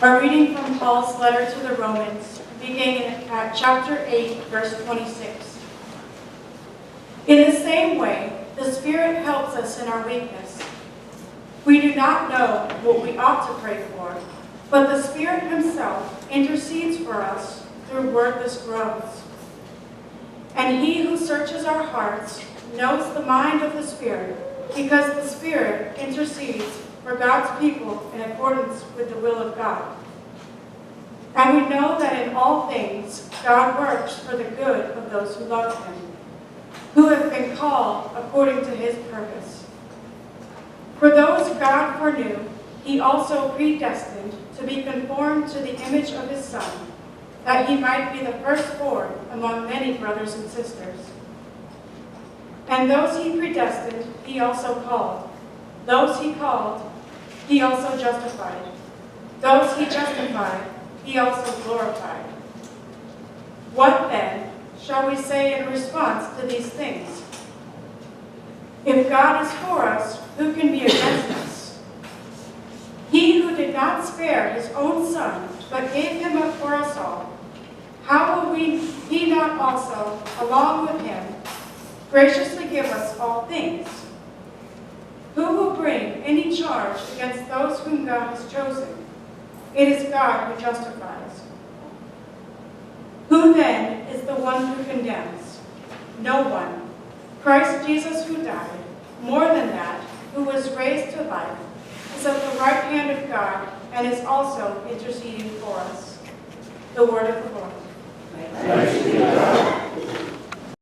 A reading from Paul's letter to the Romans, beginning at chapter 8, verse 26. In the same way, the Spirit helps us in our weakness. We do not know what we ought to pray for, but the Spirit himself intercedes for us through wordless groans. And he who searches our hearts knows the mind of the Spirit, because the Spirit intercedes for God's people in accordance with the will of God. And we know that in all things God works for the good of those who love him, who have been called according to his purpose. For those God foreknew, he also predestined to be conformed to the image of his Son, that he might be the firstborn among many brothers and sisters. And those he predestined, he also called. Those he called, he also justified. Those he justified, he also glorified. What then shall we say in response to these things? If God is for us, who can be against us? He who did not spare his own Son, but gave him up for us all, how will he not also, along with him, graciously give us all things? Who will bring any charge against those whom God has chosen? It is God who justifies. Who then is the one who condemns? No one. Christ Jesus, who died, more than that, who was raised to life, is at the right hand of God and is also interceding for us. The word of the Lord. Thanks be to God.